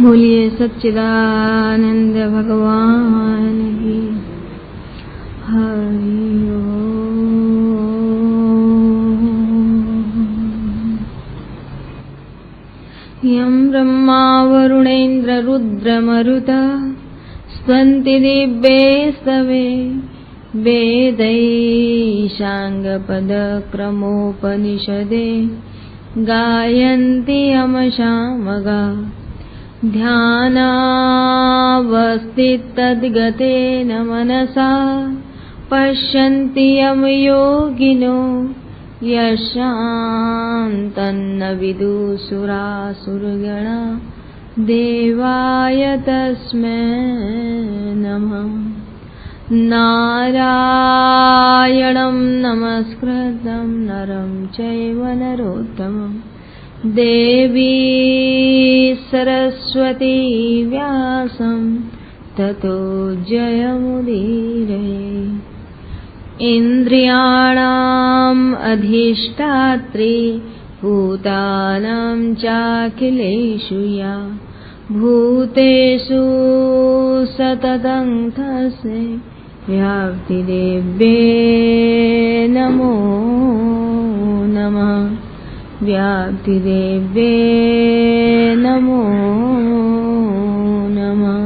बोलिए सच्चिदानंद भगवान की हरि ओम। यं ब्रह्मा वरुणेन्द्र रुद्रमरुत स्तवन्ति दिव्यैस्तवे वेदैशाङ्गपदक्रमोपनिषदे गायन्ति यमशामगा ध्यानावस्थितद्गतेन मनसा पश्यन्ति यं योगिनो यशान्तन्न विदुसुरासुरगणा देवाय तस्मै नमः। नारायणं नमस्कृतं नरं चैव नरोत्तमं देवी सरस्वती व्यासं ततो जयमुदीरये। इन्द्रियाणाम् अधिष्ठात्री भूतानां चाखिलेषु या भूतेषु सततं तस्मै व्याप्तिदेव्ये नमो नमः। व्याप्तिदेव्ये नमो नमः।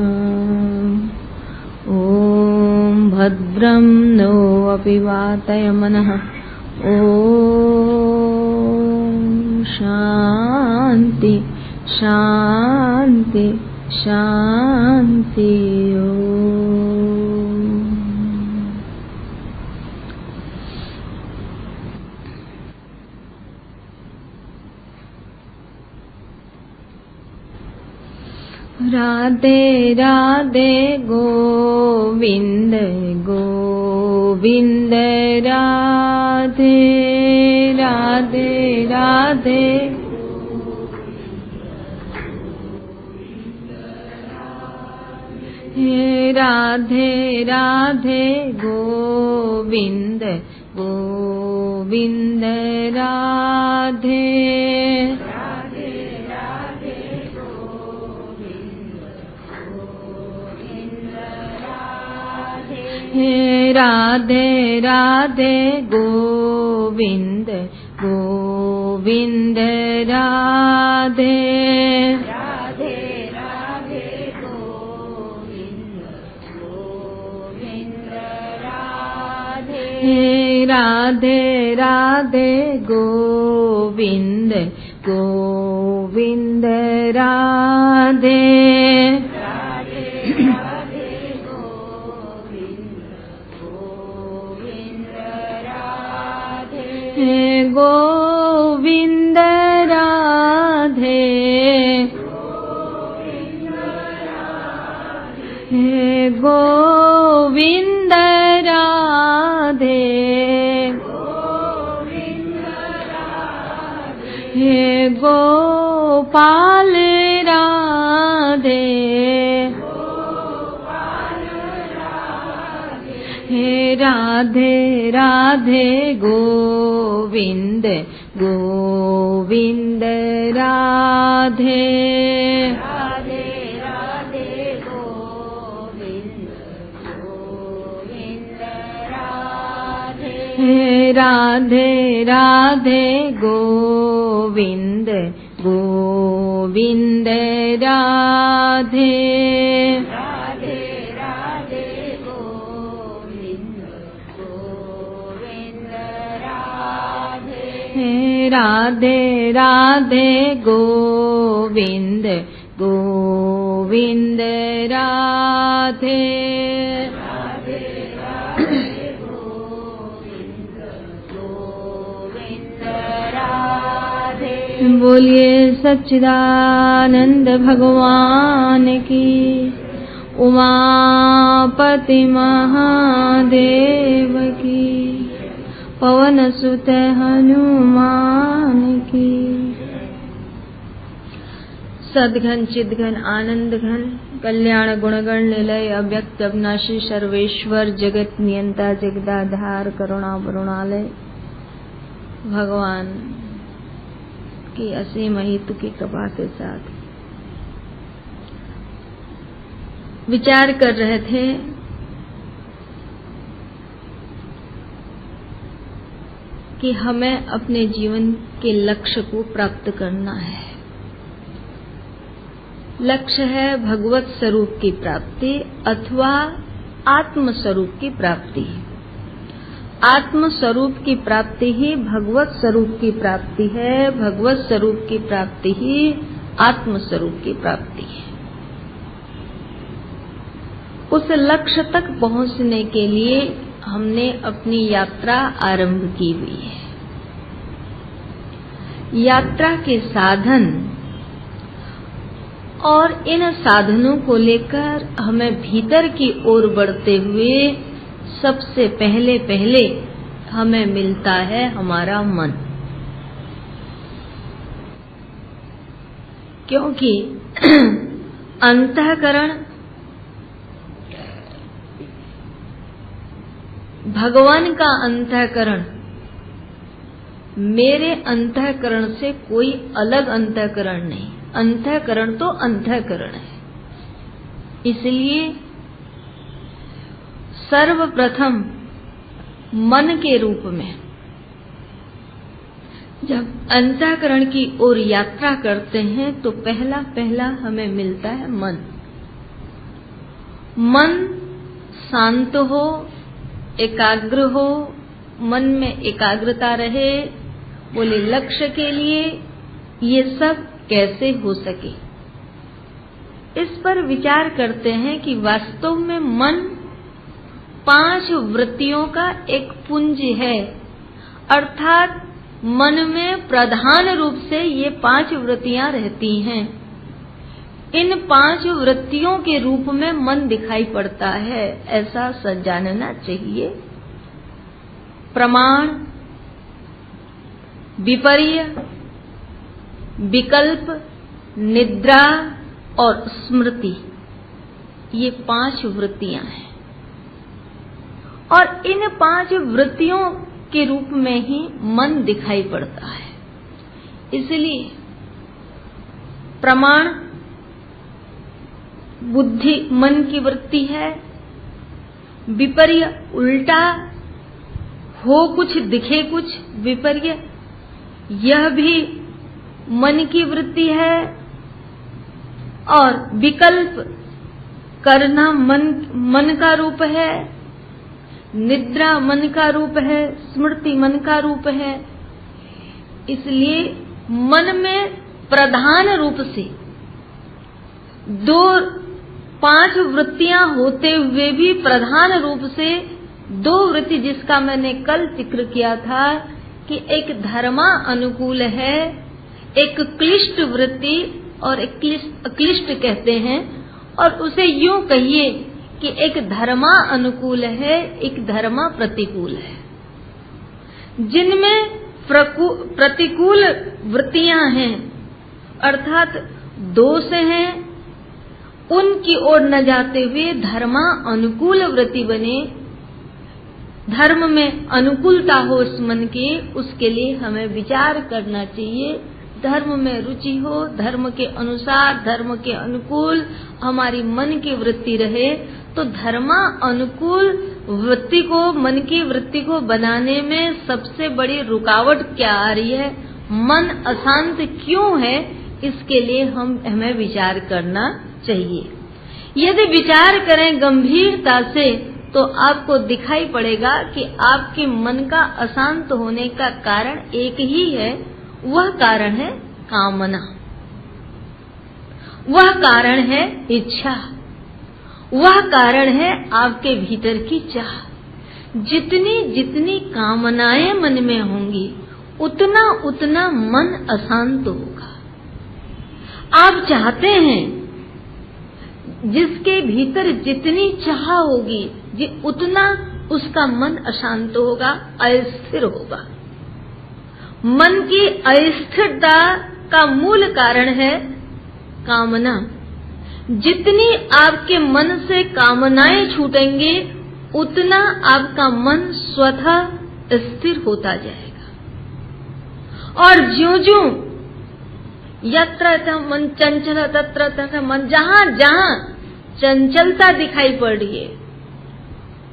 ॐ भद्रं नो अपि वातयमनः। ॐ शान्ति शान्ति शान्ति। राधे राधे गोविंद गोविंद राधे राधे राधे राधे राधे गोविंद गोविंद राधे राधे राधे गोविंद गोविंद राधे राधे राधे गोविंद गोविंद राधे राधे राधे गोविंद गोविंद राधे गोविंद राधे गोविंद राधे गोपाल राधे राधे राधे गोविंद गोविंद राधे राधे राधे गोविंद गोविंद राधे राधे राधे गोविंद गोविंद राधे राधे राधे गोविंद गोविंद राधे राधे राधे गोविंद गोविंद राधे। बोलिए सच्चिदानंद भगवान की उमापति महादेव की पवन सुत हनुमान की। सद्घन चिद्घन आनंद घन कल्याण गुणगण निलय अव्यक्त अविनाशी सर्वेश्वर जगत नियंता जगदाधार करुणा वरुणालय भगवान की असीम हित की कृपा के साथ विचार कर रहे थे कि हमें अपने जीवन के लक्ष्य को प्राप्त करना है। लक्ष्य है भगवत स्वरूप की प्राप्ति अथवा आत्म स्वरूप की प्राप्ति। आत्म स्वरूप की प्राप्ति ही भगवत स्वरूप की प्राप्ति है, भगवत स्वरूप की प्राप्ति ही आत्म स्वरूप की प्राप्ति है। उस लक्ष्य तक पहुंचने के लिए हमने अपनी यात्रा आरंभ की हुई है। यात्रा के साधन और इन साधनों को लेकर हमें भीतर की ओर बढ़ते हुए सबसे पहले हमें मिलता है हमारा मन। क्योंकि अंतःकरण भगवान का अंतःकरण मेरे अंतःकरण से कोई अलग अंतःकरण नहीं। अंतःकरण तो अंतःकरण है। इसलिए सर्वप्रथम मन के रूप में जब अंतःकरण की ओर यात्रा करते हैं तो पहला हमें मिलता है मन। मन शांत हो, एकाग्र हो, मन में एकाग्रता रहे, बोले लक्ष्य के लिए ये सब कैसे हो सके। इस पर विचार करते हैं कि वास्तव में मन 5 वृत्तियों का एक पुंज है, अर्थात मन में प्रधान रूप से ये 5 वृत्तियां रहती हैं। इन 5 वृत्तियों के रूप में मन दिखाई पड़ता है, ऐसा जानना चाहिए। प्रमाण, विपर्य, विकल्प, निद्रा और स्मृति, ये 5 वृत्तियां हैं। और इन 5 वृत्तियों के रूप में ही मन दिखाई पड़ता है। इसलिए प्रमाण बुद्धि मन की वृत्ति है, विपर्य उल्टा, हो कुछ दिखे कुछ विपर्य, यह भी मन की वृत्ति है। और विकल्प करना मन का रूप है, निद्रा मन का रूप है, स्मृति मन का रूप है। इसलिए मन में प्रधान रूप से 5 वृत्तियां होते हुए भी प्रधान रूप से 2 वृत्ति, जिसका मैंने कल जिक्र किया था कि एक धर्मा अनुकूल है, एक क्लिष्ट वृत्ति और एक अक्लिष्ट कहते हैं, और उसे यूं कहिए कि एक धर्मा अनुकूल है, एक धर्मा प्रतिकूल है। जिनमें प्रतिकूल वृत्तियां हैं अर्थात दोष हैं, उनकी ओर न जाते हुए धर्मा अनुकूल वृत्ति बने, धर्म में अनुकूलता हो इस मन की, उसके लिए हमें विचार करना चाहिए। धर्म में रुचि हो, धर्म के अनुसार, धर्म के अनुकूल हमारी मन की वृत्ति रहे, तो धर्मा अनुकूल वृत्ति को, मन की वृत्ति को बनाने में सबसे बड़ी रुकावट क्या आ रही है, मन अशांत क्यों है, इसके लिए हमें विचार करना चाहिए। यदि विचार करें गंभीरता से तो आपको दिखाई पड़ेगा कि आपके मन का अशांत होने का कारण एक ही है। वह कारण है कामना, वह कारण है इच्छा, वह कारण है आपके भीतर की चाह। जितनी जितनी कामनाएं मन में होंगी उतना उतना मन अशांत होगा। आप चाहते हैं, जिसके भीतर जितनी चाह होगी उतना उसका मन अशांत होगा, अस्थिर होगा। मन की अस्थिरता का मूल कारण है कामना। जितनी आपके मन से कामनाएं छूटेंगे उतना आपका मन स्वतः स्थिर होता जाएगा। और ज्यों-ज्यों यत्र मन चंचल तत्र तत्र मन, जहां जहां चंचलता दिखाई पड़ रही है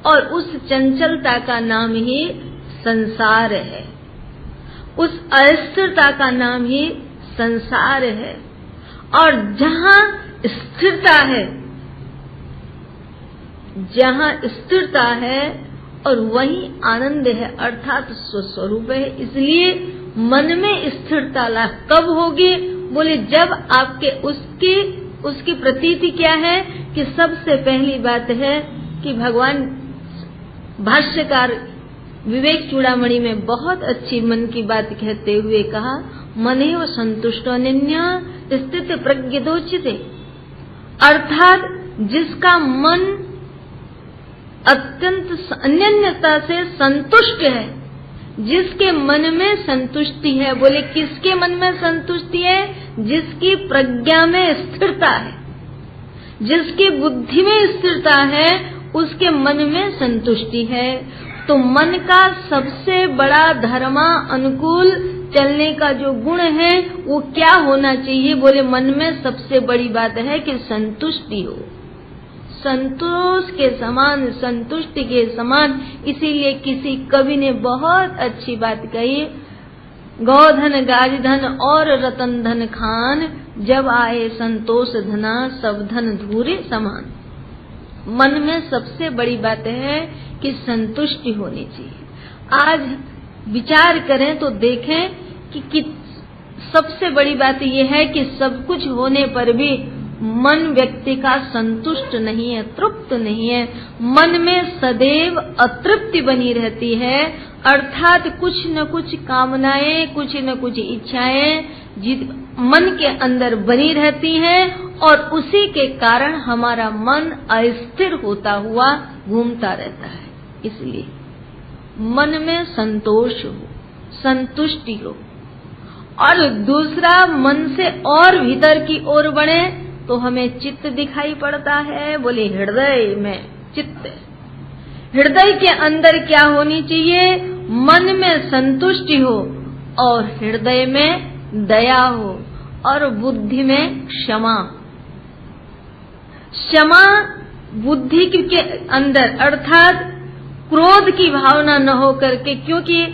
और उस चंचलता का नाम ही संसार है, उस अस्थिरता का नाम ही संसार है। और जहां स्थिरता है, जहां स्थिरता है और वहीं आनंद है, अर्थात स्वस्वरूप है। इसलिए मन में स्थिरता लाभ कब होगी? बोले जब आपके उसकी प्रतीति क्या है कि सबसे पहली बात है कि भगवान भाष्यकार विवेक चूड़ामणि में बहुत अच्छी मन की बात कहते हुए कहा, मनेव संतुष्टो निन्या स्थित प्रज्ञदोचिते, अर्थात जिसका मन अत्यंत अनन्यता से संतुष्ट है, जिसके मन में संतुष्टि है। बोले किसके मन में संतुष्टि है? जिसकी प्रज्ञा में स्थिरता है, जिसकी बुद्धि में स्थिरता है, उसके मन में संतुष्टि है। तो मन का सबसे बड़ा धर्मा अनुकूल चलने का जो गुण है वो क्या होना चाहिए? बोले मन में सबसे बड़ी बात है कि संतुष्टि हो, संतोष के समान, संतुष्टि के समान। इसीलिए किसी कवि ने बहुत अच्छी बात कही, गौधन गाजधन और रतन धन खान, जब आए संतोष धना सब धन धूरे समान। मन में सबसे बड़ी बात है कि संतुष्टि होनी चाहिए। आज विचार करें तो देखें कि सबसे बड़ी बात यह है कि सब कुछ होने पर भी मन व्यक्ति का संतुष्ट नहीं है, तृप्त नहीं है। मन में सदैव अतृप्ति बनी रहती है, अर्थात कुछ न कुछ कामनाएं, कुछ न कुछ इच्छाएं मन के अंदर बनी रहती हैं और उसी के कारण हमारा मन अस्थिर होता हुआ घूमता रहता है। इसलिए मन में संतोष हो, संतुष्टि हो। और दूसरा, मन से और भीतर की ओर बढ़े तो हमें चित्त दिखाई पड़ता है। बोले हृदय में चित्त, हृदय के अंदर क्या होनी चाहिए? मन में संतुष्टि हो और हृदय में दया हो और बुद्धि में क्षमा। क्षमा बुद्धि के अंदर, अर्थात क्रोध की भावना न हो करके, क्योंकि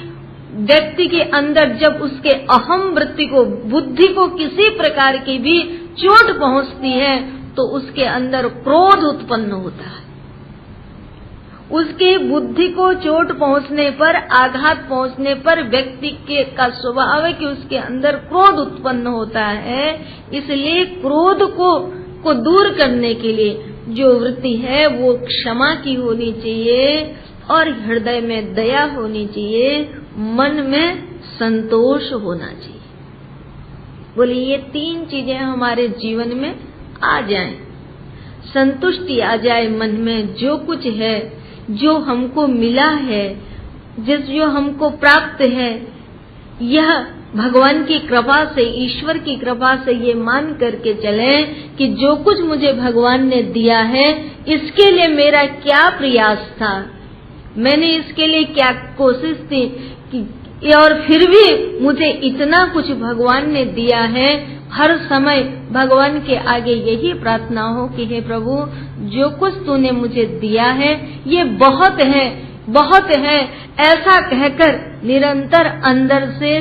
व्यक्ति के अंदर जब उसके अहम वृत्ति को, बुद्धि को किसी प्रकार की भी चोट पहुंचती है तो उसके अंदर क्रोध उत्पन्न होता है। उसकी बुद्धि को चोट पहुंचने पर, आघात पहुंचने पर व्यक्ति के का स्वभाव है कि उसके अंदर क्रोध उत्पन्न होता है। इसलिए क्रोध को दूर करने के लिए जो वृत्ति है वो क्षमा की होनी चाहिए और हृदय में दया होनी चाहिए, मन में संतोष होना चाहिए। बोले ये तीन चीजें हमारे जीवन में आ जाएं, संतुष्टि आ जाए मन में, जो कुछ है, जो हमको मिला है, जो हमको प्राप्त है, यह भगवान की कृपा से, ईश्वर की कृपा से ये मान करके चलें कि जो कुछ मुझे भगवान ने दिया है इसके लिए मेरा क्या प्रयास था, मैंने इसके लिए क्या कोशिश थी कि और फिर भी मुझे इतना कुछ भगवान ने दिया है। हर समय भगवान के आगे यही प्रार्थना हो कि हे प्रभु, जो कुछ तूने मुझे दिया है ये बहुत है, बहुत है, ऐसा कहकर निरंतर अंदर से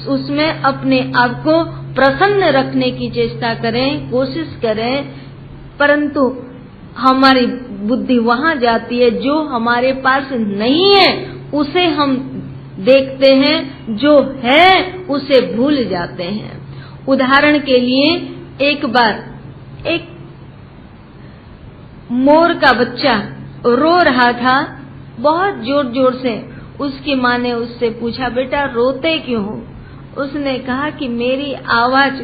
उसमें अपने आप को प्रसन्न रखने की चेष्टा करें, कोशिश करें। परंतु हमारी बुद्धि वहां जाती है, जो हमारे पास नहीं है उसे हम देखते हैं, जो है उसे भूल जाते हैं। उदाहरण के लिए, एक बार एक मोर का बच्चा रो रहा था बहुत जोर जोर से। उसकी माँ ने उससे पूछा, बेटा रोते क्यों हो? उसने कहा कि मेरी आवाज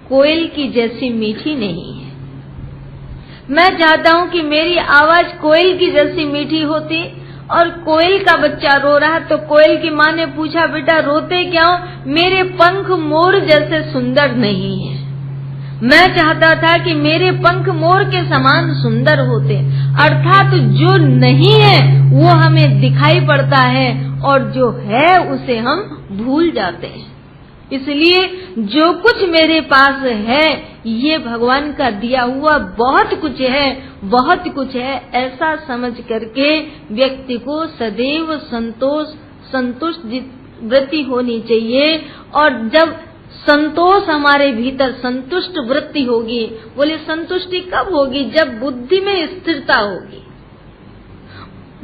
कोयल की जैसी मीठी नहीं है। मैं चाहता हूँ कि मेरी आवाज कोयल की जैसी मीठी होती। और कोयल का बच्चा रो रहा, तो कोयल की माँ ने पूछा, बेटा रोते क्यों? मेरे पंख मोर जैसे सुंदर नहीं है। मैं चाहता था कि मेरे पंख मोर के समान सुंदर होते। अर्थात जो नहीं है वो हमें दिखाई पड़ता है और जो है उसे हम भूल जाते हैं। इसलिए जो कुछ मेरे पास है ये भगवान का दिया हुआ बहुत कुछ है, ऐसा समझ करके व्यक्ति को सदैव संतुष्ट वृत्ति होनी चाहिए। और जब संतोष हमारे भीतर संतुष्ट वृत्ति होगी, बोले संतुष्टि कब होगी? जब बुद्धि में स्थिरता होगी,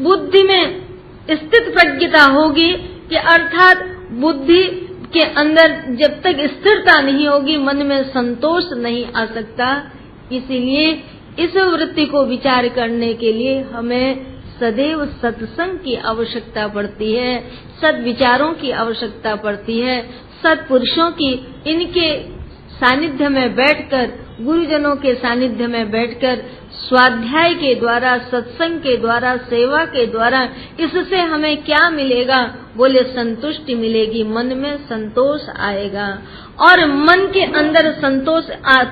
बुद्धि में स्थित प्रज्ञता होगी, कि अर्थात बुद्धि के अंदर जब तक स्थिरता नहीं होगी मन में संतोष नहीं आ सकता। इसीलिए इस वृत्ति को विचार करने के लिए हमें सदैव सत्संग की आवश्यकता पड़ती है, सद्विचारों की आवश्यकता पड़ती है, सत्पुरुषों की, इनके सानिध्य में बैठकर, गुरुजनों के सानिध्य में बैठकर स्वाध्याय के द्वारा, सत्संग के द्वारा, सेवा के द्वारा इससे हमें क्या मिलेगा? बोले संतुष्टि मिलेगी, मन में संतोष आएगा। और मन के अंदर संतोष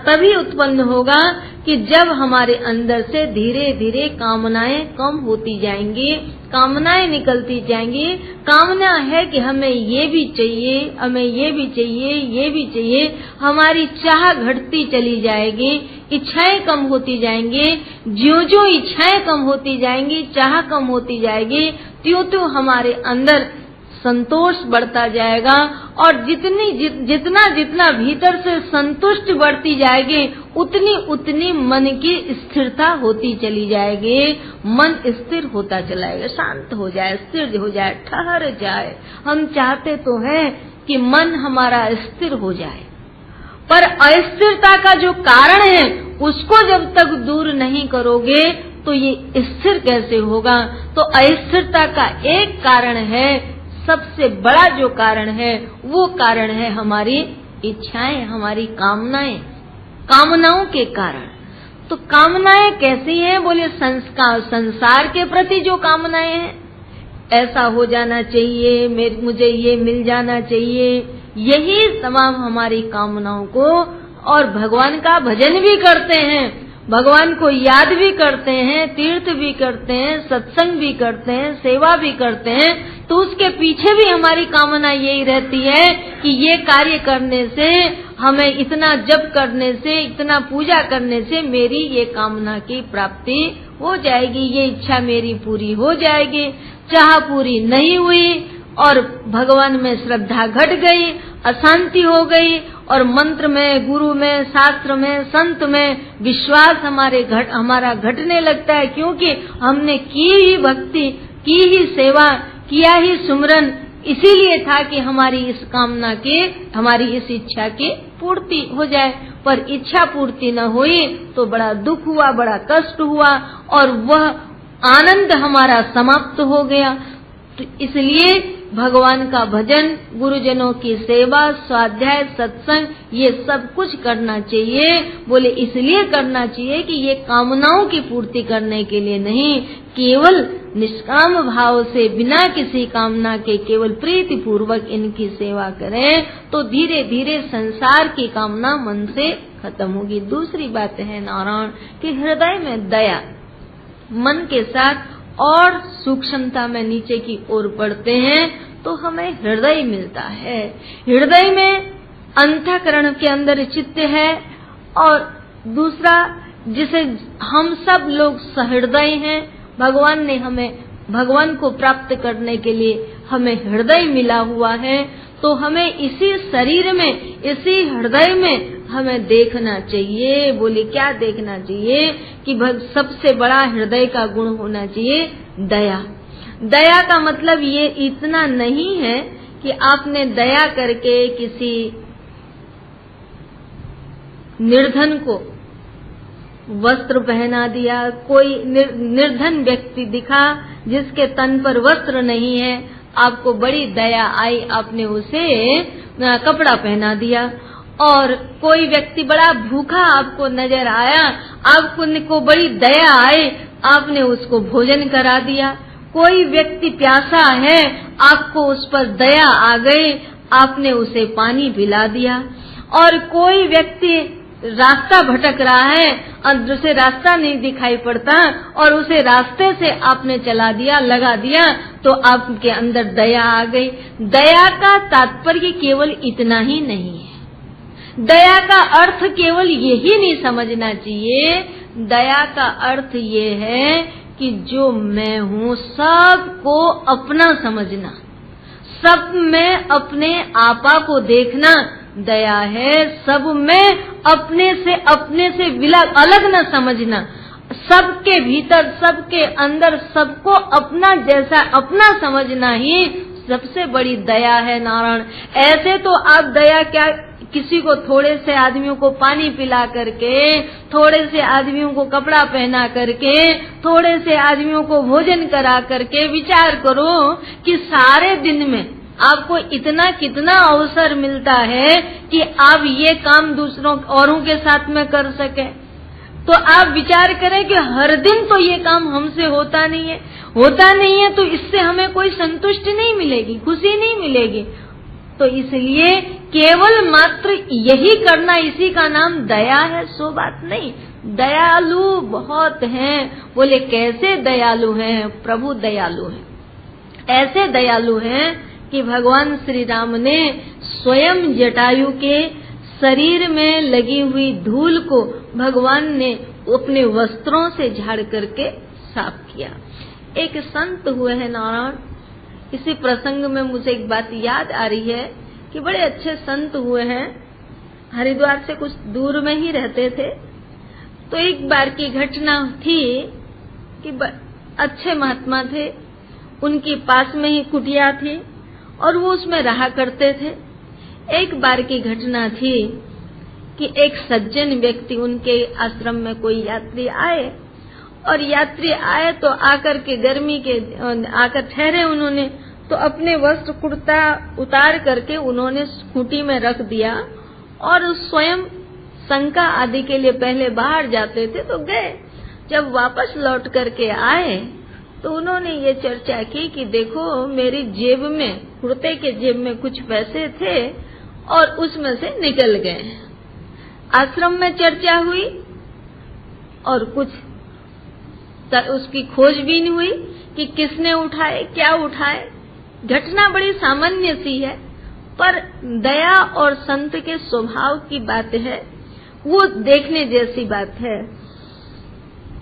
तभी उत्पन्न होगा कि जब हमारे अंदर से धीरे धीरे कामनाएं कम होती जाएंगी, कामनाएं निकलती जाएंगी। कामना है कि हमें ये भी चाहिए, हमें ये भी चाहिए, ये भी चाहिए, हमारी चाह घटती चली जाएगी, इच्छाएं कम होती जाएंगी। ज्यों-ज्यों इच्छाएं कम होती जाएंगी, चाह कम होती जाएगी, त्यों-त्यों हमारे अंदर संतोष बढ़ता जाएगा। और जितना भीतर से संतुष्ट बढ़ती जाएगी, उतनी मन की स्थिरता होती चली जाएगी। मन स्थिर होता चलाएगा, शांत हो जाए, स्थिर हो जाए, ठहर जाए। हम चाहते तो हैं कि मन हमारा स्थिर हो जाए, पर अस्थिरता का जो कारण है उसको जब तक दूर नहीं करोगे तो ये स्थिर कैसे होगा? तो अस्थिरता का एक कारण है, सबसे बड़ा जो कारण है वो कारण है हमारी इच्छाएं, हमारी कामनाएं, कामनाओं के कारण। तो कामनाएं कैसी हैं? बोले संसार के प्रति जो कामनाएं हैं, ऐसा हो जाना चाहिए, मुझे ये मिल जाना चाहिए, यही तमाम हमारी कामनाओं को। और भगवान का भजन भी करते हैं, भगवान को याद भी करते हैं, तीर्थ भी करते हैं, सत्संग भी करते हैं, सेवा भी करते हैं, तो उसके पीछे भी हमारी कामना यही रहती है कि ये कार्य करने से, हमें इतना जप करने से, इतना पूजा करने से मेरी ये कामना की प्राप्ति हो जाएगी, ये इच्छा मेरी पूरी हो जाएगी। चाह पूरी नहीं हुई और भगवान में श्रद्धा घट गई, अशांति हो गई, और मंत्र में, गुरु में, शास्त्र में, संत में विश्वास हमारा घटने लगता है, क्योंकि हमने की ही भक्ति, की ही सेवा, किया ही सुमरन इसीलिए था कि हमारी इस कामना के, हमारी इस इच्छा की पूर्ति हो जाए। पर इच्छा पूर्ति न हुई तो बड़ा दुख हुआ, बड़ा कष्ट हुआ, और वह आनंद हमारा समाप्त हो गया। तो इसलिए भगवान का भजन, गुरुजनों की सेवा, स्वाध्याय, सत्संग, ये सब कुछ करना चाहिए। बोले इसलिए करना चाहिए कि ये कामनाओं की पूर्ति करने के लिए नहीं, केवल निष्काम भाव से, बिना किसी कामना के, केवल प्रीति पूर्वक इनकी सेवा करें, तो धीरे धीरे संसार की कामना मन से खत्म होगी। दूसरी बात है नारायण कि हृदय में दया, मन के साथ और सूक्ष्मता में नीचे की ओर बढ़ते हैं तो हमें हृदय मिलता है। हृदय में अंतःकरण के अंदर चित्त है, और दूसरा जिसे हम सब लोग सहृदय हैं, भगवान ने हमें, भगवान को प्राप्त करने के लिए हमें हृदय मिला हुआ है। तो हमें इसी शरीर में, इसी हृदय में हमें देखना चाहिए। बोले क्या देखना चाहिए? कि सबसे बड़ा हृदय का गुण होना चाहिए दया। दया का मतलब ये इतना नहीं है कि आपने दया करके किसी निर्धन को वस्त्र पहना दिया। कोई निर्धन व्यक्ति दिखा जिसके तन पर वस्त्र नहीं है, आपको बड़ी दया आई, आपने उसे कपड़ा पहना दिया। और कोई व्यक्ति बड़ा भूखा आपको नजर आया, आपको बड़ी दया आई, आपने उसको भोजन करा दिया। कोई व्यक्ति प्यासा है, आपको उस पर दया आ गई, आपने उसे पानी पिला दिया। और कोई व्यक्ति रास्ता भटक रहा है और उसे रास्ता नहीं दिखाई पड़ता और उसे रास्ते से आपने चला दिया, लगा दिया, तो आपके अंदर दया आ गई। दया का तात्पर्य केवल इतना ही नहीं है। दया का अर्थ केवल यही नहीं समझना चाहिए। दया का अर्थ ये है कि जो मैं हूँ सबको अपना समझना, सब में अपने आपा को देखना दया है। सब में अपने से अलग न समझना, सबके भीतर, सबके अंदर, सबको अपना जैसा अपना समझना ही सबसे बड़ी दया है नारायण। ऐसे तो आप दया क्या, किसी को थोड़े से आदमियों को पानी पिला करके, थोड़े से आदमियों को कपड़ा पहना करके, थोड़े से आदमियों को भोजन करा करके विचार करो कि सारे दिन में आपको इतना कितना अवसर मिलता है कि आप ये काम दूसरों औरों के साथ में कर सके। तो आप विचार करें कि हर दिन तो ये काम हमसे होता नहीं है, तो इससे हमें कोई संतुष्टि नहीं मिलेगी, खुशी नहीं मिलेगी। तो इसलिए केवल मात्र यही करना, इसी का नाम दया है, सो बात नहीं। दयालु बहुत हैं। बोले कैसे दयालु हैं? प्रभु दयालु हैं। ऐसे दयालु हैं कि भगवान श्री राम ने स्वयं जटायु के शरीर में लगी हुई धूल को भगवान ने अपने वस्त्रों से झाड़ करके साफ किया। एक संत हुए हैं नारायण, इसी प्रसंग में मुझे एक बात याद आ रही है कि बड़े अच्छे संत हुए हैं, हरिद्वार से कुछ दूर में ही रहते थे। तो एक बार की घटना थी कि अच्छे महात्मा थे, उनके पास में ही कुटिया थी और वो उसमें रहा करते थे। एक बार की घटना थी कि एक सज्जन व्यक्ति, उनके आश्रम में कोई यात्री आए, और यात्री आए तो आकर के गर्मी के आकर ठहरे उन्होंने, तो अपने वस्त्र कुर्ता उतार करके उन्होंने स्कूटी में रख दिया और स्वयं शंका आदि के लिए पहले बाहर जाते थे तो गए। जब वापस लौट करके आए तो उन्होंने ये चर्चा की कि देखो मेरी जेब में, कुर्ते के जेब में कुछ पैसे थे और उसमें से निकल गए। आश्रम में चर्चा हुई और कुछ उसकी खोजबीन हुई कि किसने उठाए, क्या उठाए। घटना बड़ी सामान्य सी है, पर दया और संत के स्वभाव की बात है, वो देखने जैसी बात है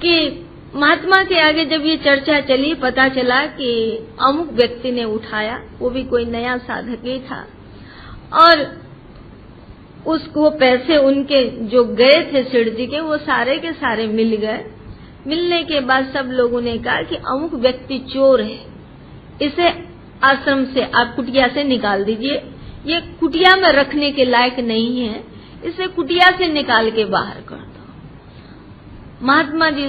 कि महात्मा के आगे जब ये चर्चा चली, पता चला कि अमुक व्यक्ति ने उठाया, वो भी कोई नया साधक ही था, और उसको पैसे उनके जो गए थे सेठ जी के, वो सारे के सारे मिल गए। मिलने के बाद सब लोगों ने कहा कि अमुक व्यक्ति चोर है, इसे आश्रम से, आप कुटिया से निकाल दीजिए, ये कुटिया में रखने के लायक नहीं है, इसे कुटिया से निकाल के बाहर कर दो। महात्मा जी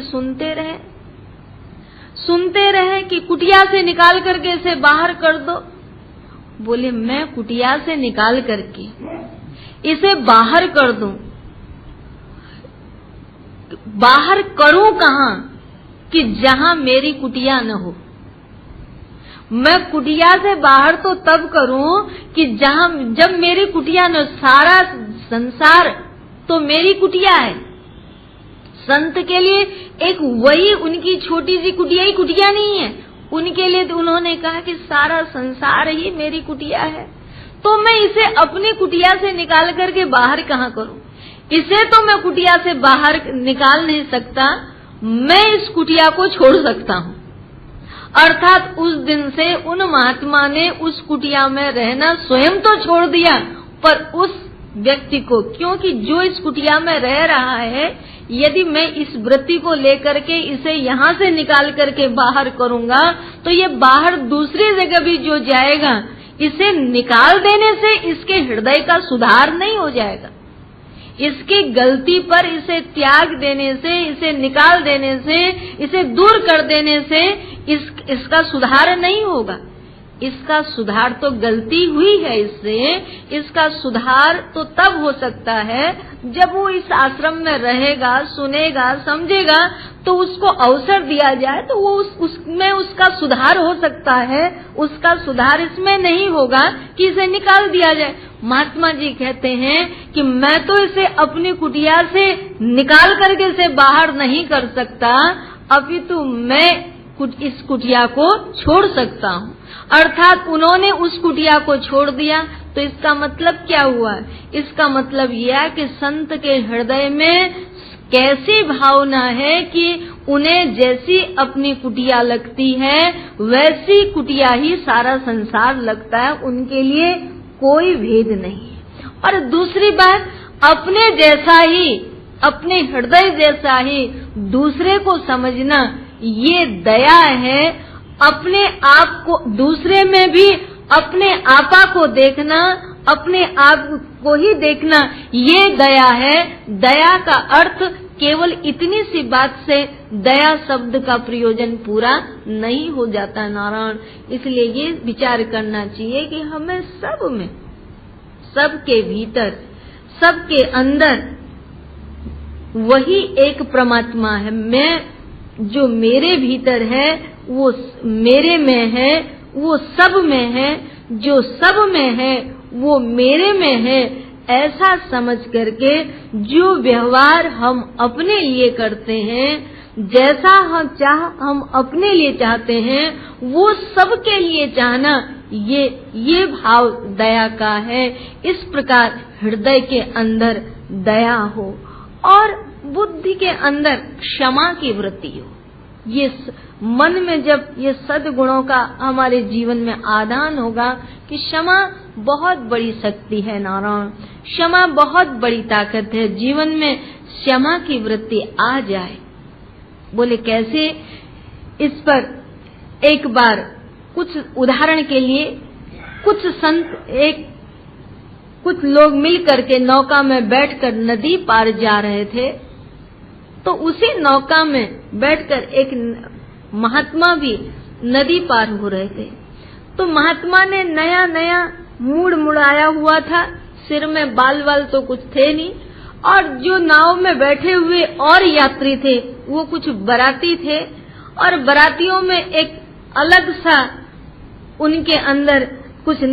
सुनते रहे कि कुटिया से निकाल करके इसे बाहर कर दो। बोले मैं कुटिया से निकाल करके इसे बाहर कर दूं, बाहर करूं कहां कि जहां मेरी कुटिया न हो। मैं कुटिया से बाहर तो तब करूं कि जब मेरी कुटिया न, सारा संसार तो मेरी कुटिया है। संत के लिए एक वही उनकी छोटी सी कुटिया ही कुटिया नहीं है, उनके लिए तो उन्होंने कहा कि सारा संसार ही मेरी कुटिया है। तो मैं इसे अपनी कुटिया से निकाल करके बाहर कहां करूं? इसे तो मैं कुटिया से बाहर निकाल नहीं सकता, मैं इस कुटिया को छोड़ सकता हूं। अर्थात उस दिन से उन महात्मा ने उस कुटिया में रहना स्वयं तो छोड़ दिया, पर उस व्यक्ति को, क्योंकि जो इस कुटिया में रह रहा है, यदि मैं इस वृत्ति को लेकर के इसे यहाँ से निकाल करके बाहर करूंगा तो ये बाहर दूसरी जगह भी जो जाएगा, इसे निकाल देने से इसके हृदय का सुधार नहीं हो जाएगा। इसकी गलती पर इसे त्याग देने से, इसे निकाल देने से, इसे दूर कर देने से इसका सुधार नहीं होगा। इसका सुधार तो गलती हुई है, इसका सुधार तो तब हो सकता है जब वो इस आश्रम में रहेगा, सुनेगा, समझेगा, तो उसको अवसर दिया जाए तो वो उसमें उसका सुधार हो सकता है। उसका सुधार इसमें नहीं होगा कि इसे निकाल दिया जाए। महात्मा जी कहते हैं कि मैं तो इसे अपनी कुटिया से निकाल करके इसे बाहर नहीं कर सकता, अपितु मैं इस कुटिया को छोड़ सकता हूँ। अर्थात उन्होंने उस कुटिया को छोड़ दिया। तो इसका मतलब क्या हुआ? इसका मतलब यह है कि संत के हृदय में कैसी भावना है कि उन्हें जैसी अपनी कुटिया लगती है वैसी कुटिया ही सारा संसार लगता है, उनके लिए कोई भेद नहीं है। और दूसरी बात, अपने जैसा ही, अपने हृदय जैसा ही दूसरे को समझना, ये दया है। अपने आप को, दूसरे में भी अपने आपा को देखना, अपने आप को ही देखना, ये दया है। दया का अर्थ केवल इतनी सी बात से दया शब्द का प्रयोजन पूरा नहीं हो जाता नारायण। इसलिए ये विचार करना चाहिए कि हमें सब में, सबके भीतर, सबके अंदर वही एक परमात्मा है। मैं, जो मेरे भीतर है वो मेरे में है, वो सब में है, जो सब में है वो मेरे में है। ऐसा समझ करके जो व्यवहार हम अपने लिए करते हैं, जैसा हम अपने लिए चाहते हैं, वो सबके लिए चाहना, ये भाव दया का है। इस प्रकार हृदय के अंदर दया हो और बुद्धि के अंदर क्षमा की वृत्ति हो। ये मन में जब ये सद्गुणों का हमारे जीवन में आदान होगा कि क्षमा बहुत बड़ी शक्ति है नारायण, क्षमा बहुत बड़ी ताकत है। जीवन में क्षमा की वृत्ति आ जाए। बोले कैसे? इस पर एक बार कुछ उदाहरण के लिए कुछ संत, कुछ लोग मिल करके नौका में बैठकर नदी पार जा रहे थे। तो उसी नौका में बैठकर एक महात्मा भी नदी पार हो रहे थे। तो महात्मा ने नया नया मूड मुड़ाया हुआ था, सिर में बाल वाल तो कुछ थे नहीं, और जो नाव में बैठे हुए और यात्री थे वो कुछ बराती थे, और बरातियों में एक अलग सा उनके अंदर कुछ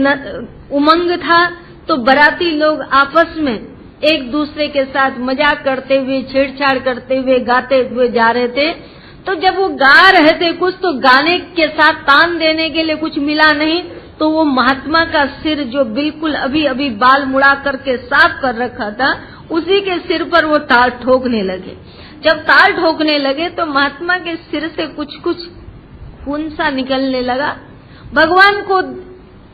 उमंग था। तो बराती लोग आपस में एक दूसरे के साथ मजाक करते हुए, छेड़छाड़ करते हुए, गाते हुए जा रहे थे। तो जब वो गा रहे थे कुछ, तो गाने के साथ तान देने के लिए कुछ मिला नहीं। तो वो महात्मा का सिर, जो बिल्कुल अभी अभी बाल मुड़ा करके साफ कर रखा था, उसी के सिर पर वो ताल ठोकने लगे। जब ताल ठोकने लगे तो महात्मा के सिर से कुछ कुछ खून सा निकलने लगा। भगवान को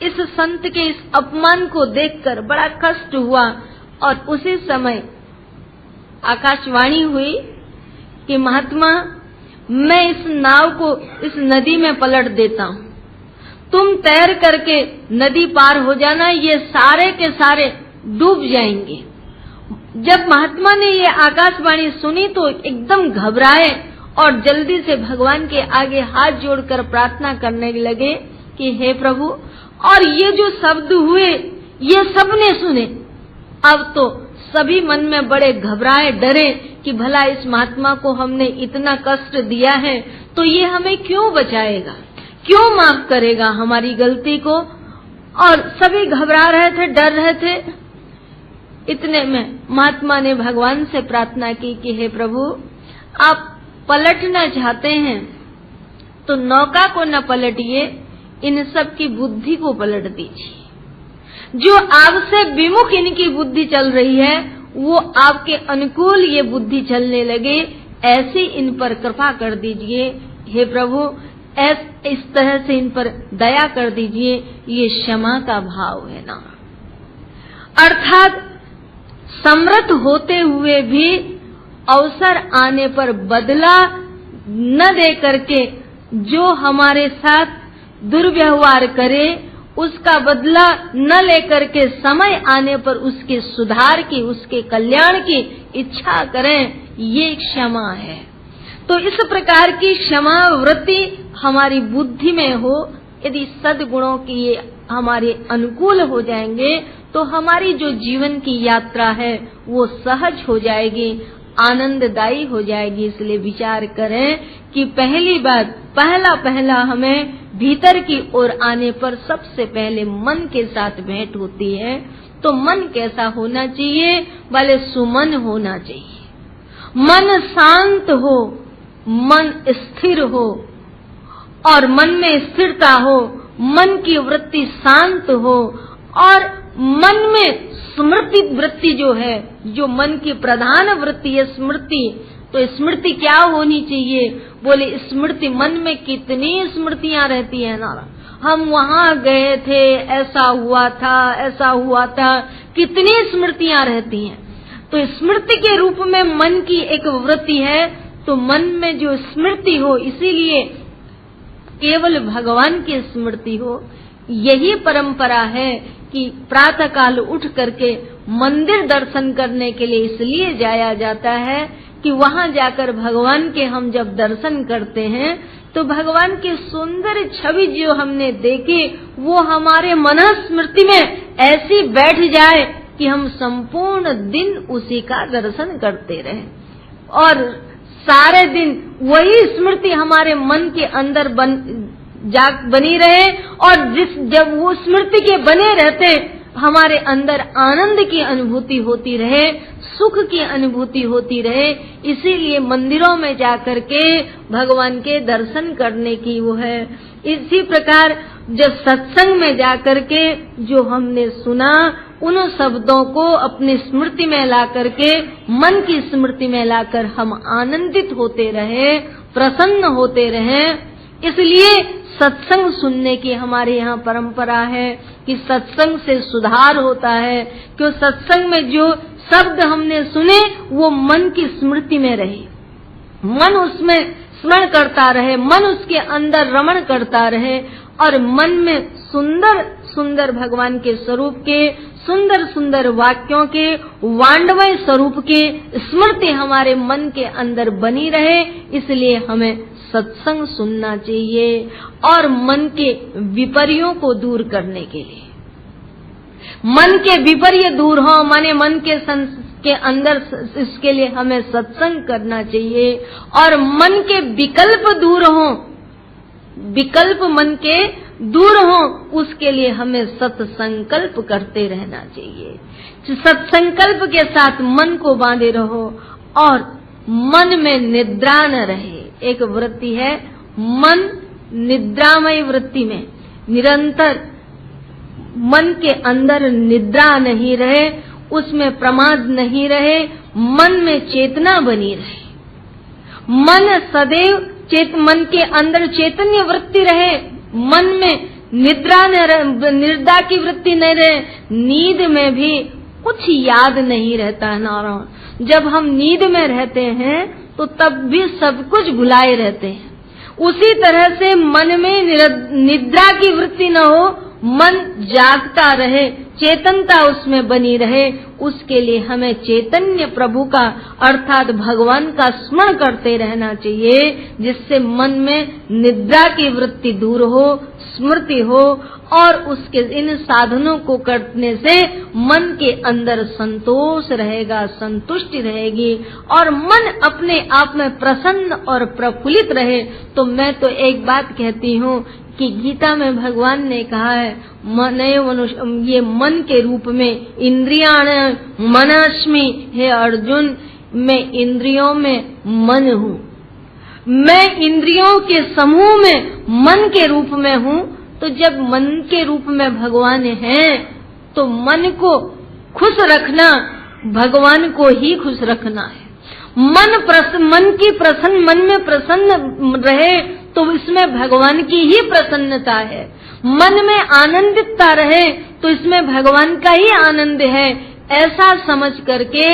इस संत के इस अपमान को देखकर बड़ा कष्ट हुआ, और उसी समय आकाशवाणी हुई कि महात्मा, मैं इस नाव को इस नदी में पलट देता हूँ, तुम तैर करके नदी पार हो जाना, ये सारे के सारे डूब जाएंगे। जब महात्मा ने ये आकाशवाणी सुनी तो एकदम घबराए और जल्दी से भगवान के आगे हाथ जोड़कर प्रार्थना करने लगे कि हे प्रभु, और ये जो शब्द हुए ये सबने सुने। अब तो सभी मन में बड़े घबराए, डरे कि भला इस महात्मा को हमने इतना कष्ट दिया है तो ये हमें क्यों बचाएगा, क्यों माफ करेगा हमारी गलती को। और सभी घबरा रहे थे, डर रहे थे। इतने में महात्मा ने भगवान से प्रार्थना की कि हे प्रभु, आप पलटना चाहते हैं तो नौका को न पलटिए, इन सब की बुद्धि को पलट दीजिए। जो आपसे विमुख इनकी बुद्धि चल रही है वो आपके अनुकूल ये बुद्धि चलने लगे, ऐसी इन पर कृपा कर दीजिए हे प्रभु, इस तरह से इन पर दया कर दीजिए। ये क्षमा का भाव है ना। अर्थात समर्थ होते हुए भी अवसर आने पर बदला न दे करके जो हमारे साथ दुर्व्यवहार करे उसका बदला न लेकर के समय आने पर उसके सुधार की, उसके कल्याण की इच्छा करें, ये क्षमा है। तो इस प्रकार की क्षमा वृत्ति हमारी बुद्धि में हो, यदि सद्गुणों की ये हमारे अनुकूल हो जाएंगे तो हमारी जो जीवन की यात्रा है वो सहज हो जाएगी, आनंददायी हो जाएगी। इसलिए विचार करें कि पहली बात, पहला हमें भीतर की ओर आने पर सबसे पहले मन के साथ भेंट होती है। तो मन कैसा होना चाहिए? भले सुमन होना चाहिए। मन शांत हो, मन स्थिर हो और मन में स्थिरता हो, मन की वृत्ति शांत हो और मन में स्मृति वृत्ति जो है, जो मन की प्रधान वृत्ति है स्मृति, तो स्मृति क्या होनी चाहिए? बोले स्मृति, मन में कितनी स्मृतियां रहती है ना, हम वहां गए थे, ऐसा हुआ था, कितनी स्मृतियां रहती हैं। तो स्मृति के रूप में मन की एक वृत्ति है, तो मन में जो स्मृति हो, इसीलिए केवल भगवान की स्मृति हो। यही परंपरा है कि प्रातः काल उठ करके मंदिर दर्शन करने के लिए इसलिए जाया जाता है कि वहां जाकर भगवान के हम जब दर्शन करते हैं तो भगवान की सुंदर छवि जो हमने देखी वो हमारे मनस्मृति में ऐसी बैठ जाए कि हम संपूर्ण दिन उसी का दर्शन करते रहें और सारे दिन वही स्मृति हमारे मन के अंदर बनी रहे और जब वो स्मृति के बने रहते हमारे अंदर आनंद की अनुभूति होती रहे, सुख की अनुभूति होती रहे। इसीलिए मंदिरों में जाकर के भगवान के दर्शन करने की वो है। इसी प्रकार जब सत्संग में जाकर के जो हमने सुना उन शब्दों को अपनी स्मृति में ला करके, मन की स्मृति में लाकर हम आनंदित होते रहे, प्रसन्न होते रहे। इसलिए सत्संग सुनने की हमारे यहाँ परंपरा है कि सत्संग से सुधार होता है, क्यों सत्संग में जो शब्द हमने सुने वो मन की स्मृति में रहे, मन उसमें स्मरण करता रहे, मन उसके अंदर रमण करता रहे और मन में सुंदर सुंदर भगवान के स्वरूप के, सुंदर सुंदर वाक्यों के, वाण्डमय स्वरूप के स्मृति हमारे मन के अंदर बनी रहे। इसलिए हमें सत्संग सुनना चाहिए और मन के विपर्यों को दूर करने के लिए, मन के विपर्य दूर हो, माने मन के अंदर, इसके लिए हमें सत्संग करना चाहिए और मन के विकल्प दूर हो, विकल्प मन के दूर हो, उसके लिए हमें सत्संकल्प करते रहना चाहिए। सत्संकल्प के साथ मन को बांधे रहो और मन में निद्रा न रहे। एक वृत्ति है मन निद्रामय वृत्ति में निरंतर मन के अंदर निद्रा नहीं रहे, उसमें प्रमाद नहीं रहे, मन में चेतना बनी रहे, मन सदैव मन के अंदर चैतन्य वृत्ति रहे, मन में निद्रा की वृत्ति नहीं रहे। नींद में भी कुछ याद नहीं रहता है नारायण। जब हम नींद में रहते हैं तो तब भी सब कुछ भुलाए रहते हैं। उसी तरह से मन में निद्रा की वृत्ति न हो, मन जागता रहे, चेतनता उसमें बनी रहे, उसके लिए हमें चैतन्य प्रभु का अर्थात भगवान का स्मरण करते रहना चाहिए, जिससे मन में निद्रा की वृत्ति दूर हो, स्मृति हो और उसके इन साधनों को करने से मन के अंदर संतोष रहेगा, संतुष्टि रहेगी और मन अपने आप में प्रसन्न और प्रफुल्लित रहे। तो मैं तो एक बात कहती हूँ कि गीता में भगवान ने कहा है ये मन के रूप में इंद्रियाण मनस्मि, हे अर्जुन मैं इंद्रियों में मन हूँ, मैं इंद्रियों के समूह में मन के रूप में हूँ। तो जब मन के रूप में भगवान है तो मन को खुश रखना भगवान को ही खुश रखना है। मन में प्रसन्न रहे तो इसमें भगवान की ही प्रसन्नता है, मन में आनंदितता रहे तो इसमें भगवान का ही आनंद है। ऐसा समझ करके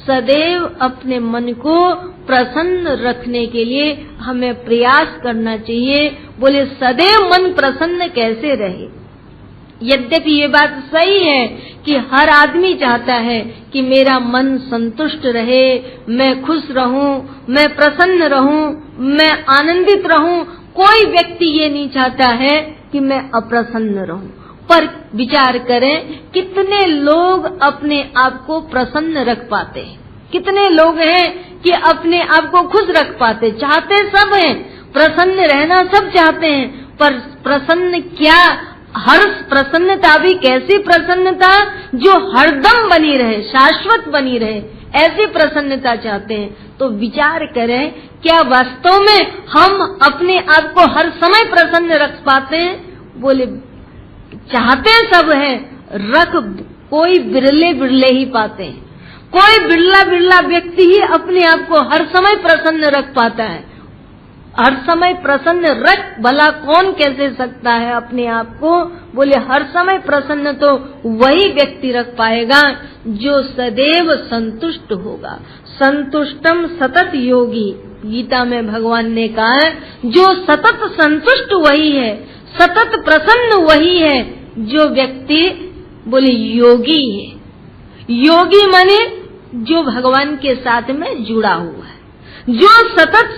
सदैव अपने मन को प्रसन्न रखने के लिए हमें प्रयास करना चाहिए। बोले सदैव मन प्रसन्न कैसे रहे? यद्यपि ये बात सही है कि हर आदमी चाहता है कि मेरा मन संतुष्ट रहे, मैं खुश रहूं, मैं प्रसन्न रहूं, मैं आनंदित रहूं। कोई व्यक्ति ये नहीं चाहता है कि मैं अप्रसन्न रहूं। पर विचार करें कितने लोग अपने आप को प्रसन्न रख पाते हैं, कितने लोग हैं कि अपने आप को खुश रख पाते। चाहते सब हैं, प्रसन्न रहना सब चाहते हैं, पर प्रसन्न क्या हर्ष प्रसन्नता भी कैसी प्रसन्नता जो हरदम बनी रहे, शाश्वत बनी रहे, ऐसी प्रसन्नता चाहते हैं। तो विचार करें, क्या वास्तव में हम अपने आप को हर समय प्रसन्न रख पाते हैं? बोले चाहते सब हैं, रख कोई बिरले बिरले ही पाते हैं। कोई बिरला बिरला व्यक्ति ही अपने आप को हर समय प्रसन्न रख पाता है। हर समय प्रसन्न रख भला कौन कैसे सकता है अपने आप को? बोले हर समय प्रसन्न तो वही व्यक्ति रख पाएगा जो सदैव संतुष्ट होगा। संतुष्टम सतत योगी, गीता में भगवान ने कहा है, जो सतत संतुष्ट वही है, सतत प्रसन्न वही है जो व्यक्ति बोले योगी है। योगी माने जो भगवान के साथ में जुड़ा हुआ है, जो सतत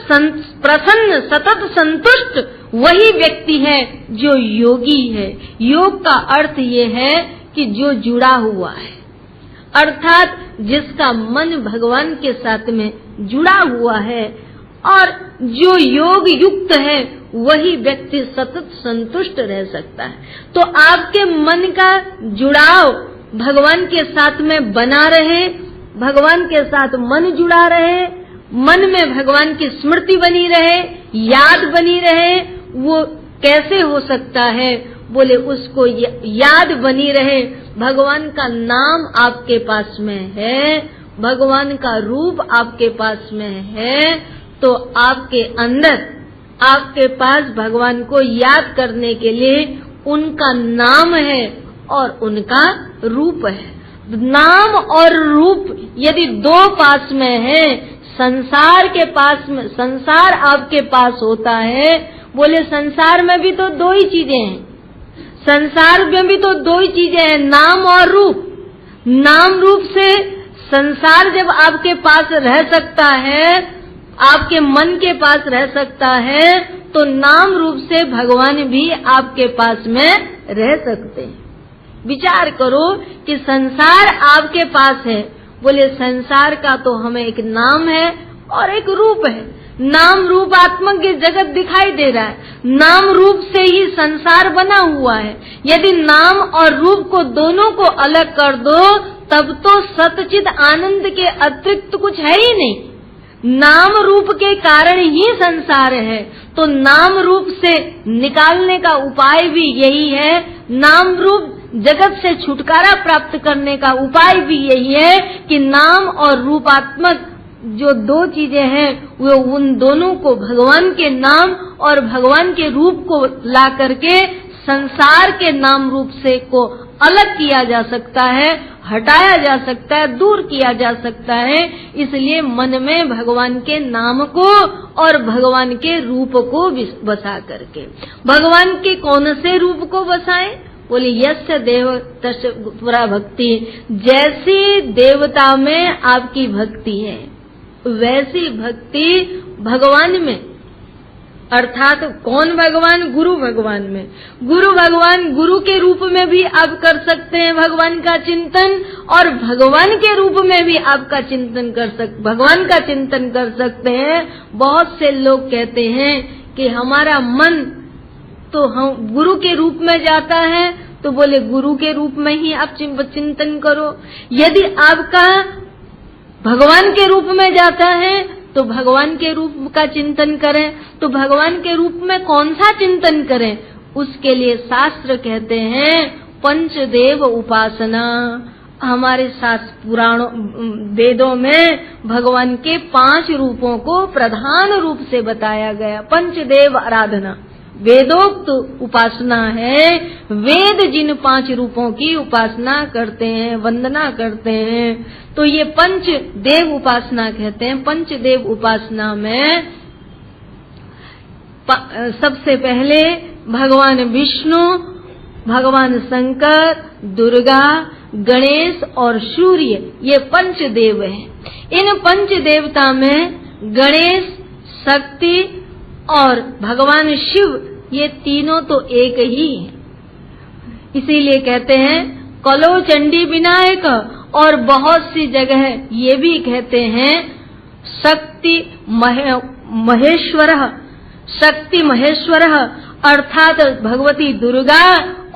प्रसन्न सतत संतुष्ट वही व्यक्ति है जो योगी है। योग का अर्थ ये है कि जो जुड़ा हुआ है, अर्थात जिसका मन भगवान के साथ में जुड़ा हुआ है और जो योग युक्त है वही व्यक्ति सतत संतुष्ट रह सकता है। तो आपके मन का जुड़ाव भगवान के साथ में बना रहे, भगवान के साथ मन जुड़ा रहे, मन में भगवान की स्मृति बनी रहे, याद बनी रहे, वो कैसे हो सकता है? बोले उसको याद बनी रहे, भगवान का नाम आपके पास में है, भगवान का रूप आपके पास में है, तो आपके अंदर आपके पास भगवान को याद करने के लिए उनका नाम है और उनका रूप है। नाम और रूप यदि दो पास में है, संसार के पास में, संसार आपके पास होता है, बोले संसार में भी तो दो ही चीजें हैं, संसार में भी तो दो ही चीजें हैं, नाम और रूप। नाम रूप से संसार जब आपके पास रह सकता है, आपके मन के पास रह सकता है, तो नाम रूप से भगवान भी आपके पास में रह सकते हैं। विचार करो कि संसार आपके पास है, बोले संसार का तो हमें एक नाम है और एक रूप है। नाम रूपात्मक ये जगत दिखाई दे रहा है, नाम रूप से ही संसार बना हुआ है। यदि नाम और रूप को दोनों को अलग कर दो तब तो सतचित आनंद के अतिरिक्त कुछ है ही नहीं। नाम रूप के कारण ही संसार है, तो नाम रूप से निकालने का उपाय भी यही है। नाम रूप जगत से छुटकारा प्राप्त करने का उपाय भी यही है कि नाम और रूपात्मक जो दो चीजें हैं वो उन दोनों को भगवान के नाम और भगवान के रूप को ला करके संसार के नाम रूप से को अलग किया जा सकता है, हटाया जा सकता है, दूर किया जा सकता है। इसलिए मन में भगवान के नाम को और भगवान के रूप को बसा करके, भगवान के कौन से रूप को बसाएं? बोले यस्य देव तस्य पुरा भक्ति, जैसी देवता में आपकी भक्ति है वैसी भक्ति भगवान में, अर्थात कौन भगवान? गुरु भगवान में। गुरु भगवान, गुरु के रूप में भी आप कर सकते हैं भगवान का चिंतन, और भगवान के रूप में भी आपका चिंतन भगवान का चिंतन कर सकते हैं। बहुत से लोग कहते हैं कि हमारा मन तो हम गुरु के रूप में जाता है, तो बोले गुरु के रूप में ही आप चिंतन करो। यदि आपका भगवान के रूप में जाता है तो भगवान के रूप का चिंतन करें। तो भगवान के रूप में कौन सा चिंतन करें? उसके लिए शास्त्र कहते हैं पंचदेव उपासना। हमारे शास्त्र पुराणों वेदों में भगवान के 5 रूपों को प्रधान रूप से बताया गया। पंचदेव आराधना वेदोक्त उपासना है। वेद जिन 5 रूपों की उपासना करते हैं, वंदना करते हैं, तो ये पंच देव उपासना कहते हैं। पंचदेव उपासना में सबसे पहले भगवान विष्णु, भगवान शंकर, दुर्गा, गणेश और सूर्य, ये पंचदेव हैं। इन पंच देवता में गणेश, शक्ति और भगवान शिव, ये तीनों तो एक ही है। इसीलिए कहते हैं कलो चंडी विनायक, और बहुत सी जगह ये भी कहते हैं शक्ति महेश्वर, शक्ति महेश्वर अर्थात भगवती दुर्गा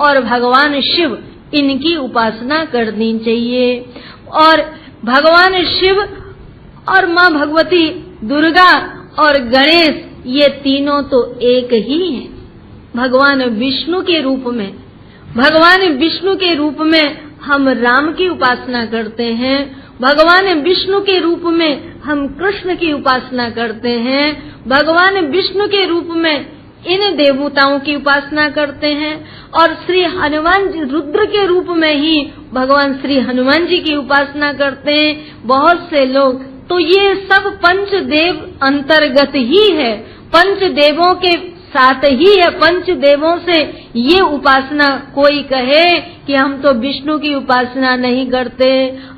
और भगवान शिव, इनकी उपासना करनी चाहिए। और भगवान शिव और माँ भगवती दुर्गा और गणेश, ये तीनों तो एक ही हैं। भगवान विष्णु के रूप में, भगवान विष्णु के रूप में हम राम की उपासना करते हैं, भगवान विष्णु के रूप में हम कृष्ण की उपासना करते हैं, भगवान विष्णु के रूप में इन देवताओं की उपासना करते हैं, और श्री हनुमान जी रुद्र के रूप में ही भगवान श्री हनुमान जी की उपासना करते हैं बहुत से लोग। तो ये सब पंचदेव अंतर्गत ही है, पंचदेवों के साथ ही है। पंचदेवों से ये उपासना, कोई कहे कि हम तो विष्णु की उपासना नहीं करते,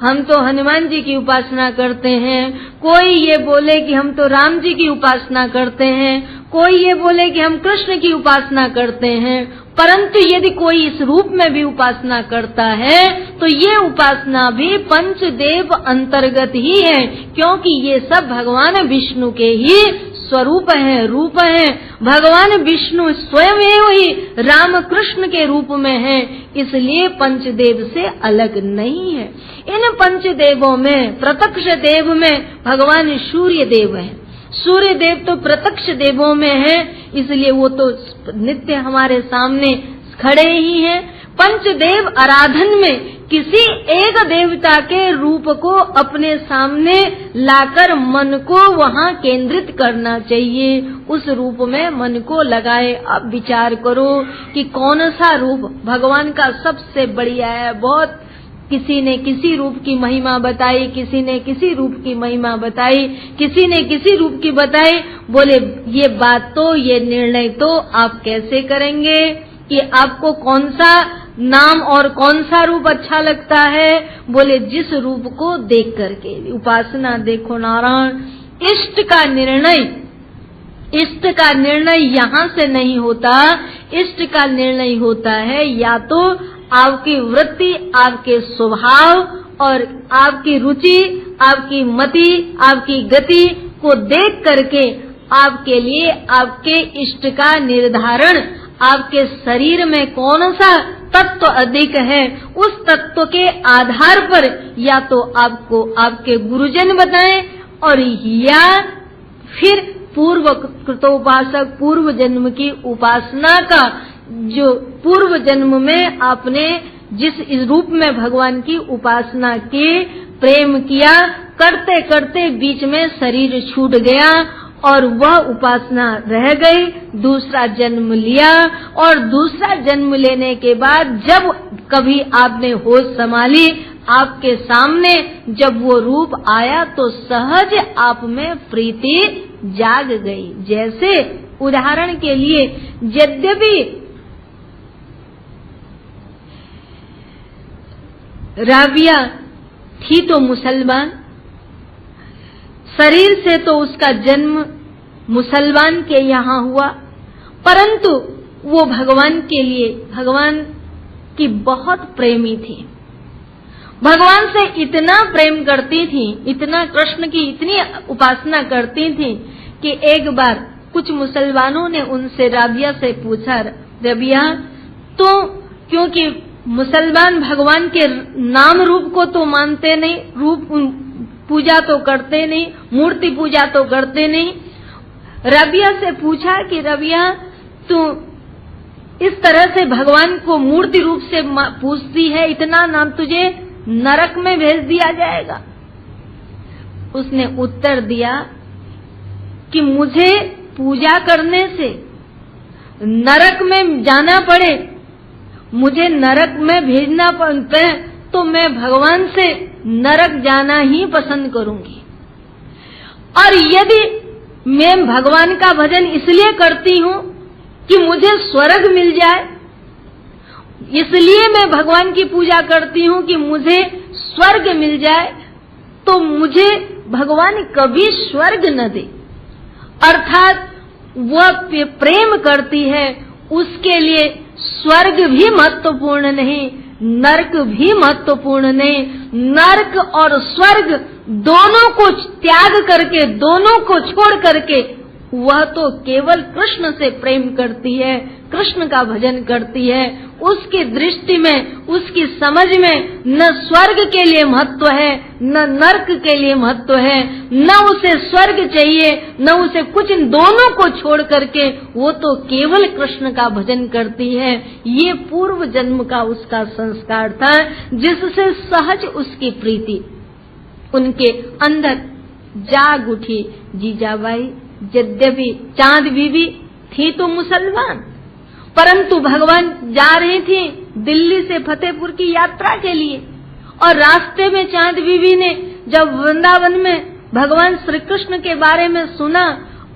हम तो हनुमान जी की उपासना करते हैं, कोई ये बोले कि हम तो राम जी की उपासना करते हैं, कोई ये बोले कि हम कृष्ण की उपासना करते हैं, परंतु यदि कोई इस रूप में भी उपासना करता है तो ये उपासना भी पंचदेव अंतर्गत ही है, क्योंकि ये सब भगवान विष्णु के ही स्वरूप है, रूप है। भगवान विष्णु स्वयं ही राम कृष्ण के रूप में है, इसलिए पंचदेव से अलग नहीं है। इन पंचदेवों में प्रत्यक्ष देव में भगवान सूर्य देव है। सूर्य देव तो प्रत्यक्ष देवों में है, इसलिए वो तो नित्य हमारे सामने खड़े ही हैं। पंचदेव आराधन में किसी एक देवता के रूप को अपने सामने लाकर मन को वहाँ केंद्रित करना चाहिए, उस रूप में मन को लगाए। अब विचार करो कि कौन सा रूप भगवान का सबसे बढ़िया है। बहुत किसी ने किसी रूप की महिमा बताई, किसी ने किसी रूप की महिमा बताई, किसी ने किसी रूप की बताई। बोले ये बात तो, ये निर्णय तो आप कैसे करेंगे कि आपको कौन सा नाम और कौन सा रूप अच्छा लगता है? बोले जिस रूप को देख करके उपासना। देखो नारायण, इष्ट का निर्णय यहाँ से नहीं होता। इष्ट का निर्णय होता है या तो आपकी वृत्ति, आपके स्वभाव और आपकी रुचि, आपकी मति, आपकी गति को देख करके आपके लिए आपके इष्ट का निर्धारण, आपके शरीर में कौन सा तत्व अधिक है, उस तत्व के आधार पर या तो आपको आपके गुरुजन बताएं, और या फिर पूर्व कृतोपासक, पूर्व जन्म की उपासना का, जो पूर्व जन्म में आपने जिस इस रूप में भगवान की उपासना की, प्रेम किया, करते करते बीच में शरीर छूट गया और वह उपासना रह गई, दूसरा जन्म लिया, और दूसरा जन्म लेने के बाद जब कभी आपने होश संभाली, आपके सामने जब वो रूप आया तो सहज आप में प्रीति जाग गई। जैसे उदाहरण के लिए, यद्यपि राबिया थी तो मुसलमान, शरीर से तो उसका जन्म मुसलमान के यहाँ हुआ, परंतु वो भगवान के लिए, भगवान की बहुत प्रेमी थी, भगवान से इतना प्रेम करती थी, इतना कृष्ण की इतनी उपासना करती थी कि एक बार कुछ मुसलमानों ने उनसे, राबिया से पूछा, राबिया तो, क्योंकि मुसलमान भगवान के नाम रूप को तो मानते नहीं, रूप पूजा तो करते नहीं, मूर्ति पूजा तो करते नहीं। राबिया से पूछा कि राबिया तू इस तरह से भगवान को मूर्ति रूप से पूजती है, इतना नाम तुझे नरक में भेज दिया जाएगा। उसने उत्तर दिया कि मुझे पूजा करने से नरक में जाना पड़े, मुझे नरक में भेजना पड़े, तो मैं भगवान से नरक जाना ही पसंद करूंगी। और यदि मैं भगवान का भजन इसलिए करती हूँ कि मुझे स्वर्ग मिल जाए, इसलिए मैं भगवान की पूजा करती हूँ कि मुझे स्वर्ग मिल जाए, तो मुझे भगवान कभी स्वर्ग न दे। अर्थात वह प्रेम करती है, उसके लिए स्वर्ग भी महत्वपूर्ण नहीं, नरक भी महत्वपूर्ण नहीं। नरक और स्वर्ग दोनों को त्याग करके, दोनों को छोड़ करके वह तो केवल कृष्ण से प्रेम करती है, कृष्ण का भजन करती है। उसकी दृष्टि में, उसकी समझ में न स्वर्ग के लिए महत्व है, न नरक के लिए महत्व है, न उसे स्वर्ग चाहिए, न उसे कुछ, इन दोनों को छोड़ करके वो तो केवल कृष्ण का भजन करती है। ये पूर्व जन्म का उसका संस्कार था, जिससे सहज उसकी प्रीति उनके अंदर जाग उठी। जीजाबाई यद्यपि चांद बीबी थी तो मुसलमान, परंतु भगवान जा रही थी दिल्ली से फतेहपुर की यात्रा के लिए, और रास्ते में चांद बीबी ने जब वृंदावन में भगवान श्री कृष्ण के बारे में सुना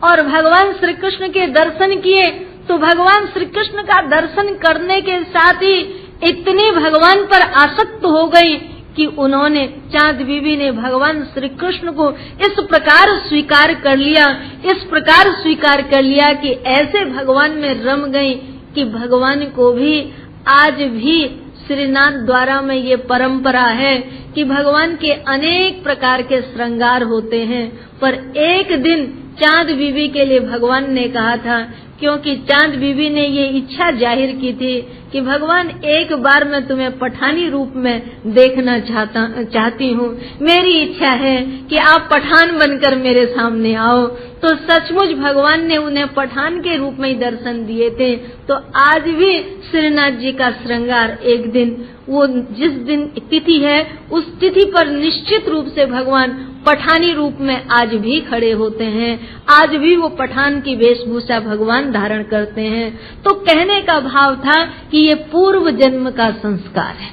और भगवान श्री कृष्ण के दर्शन किए, तो भगवान श्री कृष्ण का दर्शन करने के साथ ही इतनी भगवान पर आसक्त हो गई कि उन्होंने, चांद बीबी ने भगवान श्री कृष्ण को इस प्रकार स्वीकार कर लिया, इस प्रकार स्वीकार कर लिया कि ऐसे भगवान में रम गई कि भगवान को भी आज भी श्रीनाथ द्वारा में ये परंपरा है कि भगवान के अनेक प्रकार के श्रृंगार होते हैं। पर एक दिन चांद बीबी के लिए भगवान ने कहा था, क्योंकि चांद बीबी ने ये इच्छा जाहिर की थी कि भगवान एक बार मैं तुम्हें पठानी रूप में देखना चाहती हूँ, मेरी इच्छा है कि आप पठान बनकर मेरे सामने आओ। तो सचमुच भगवान ने उन्हें पठान के रूप में ही दर्शन दिए थे। तो आज भी श्रीनाथ जी का श्रृंगार एक दिन, वो जिस दिन तिथि है उस तिथि पर निश्चित रूप से भगवान पठानी रूप में आज भी खड़े होते हैं, आज भी वो पठान की वेशभूषा भगवान धारण करते हैं। तो कहने का भाव था कि ये पूर्व जन्म का संस्कार है।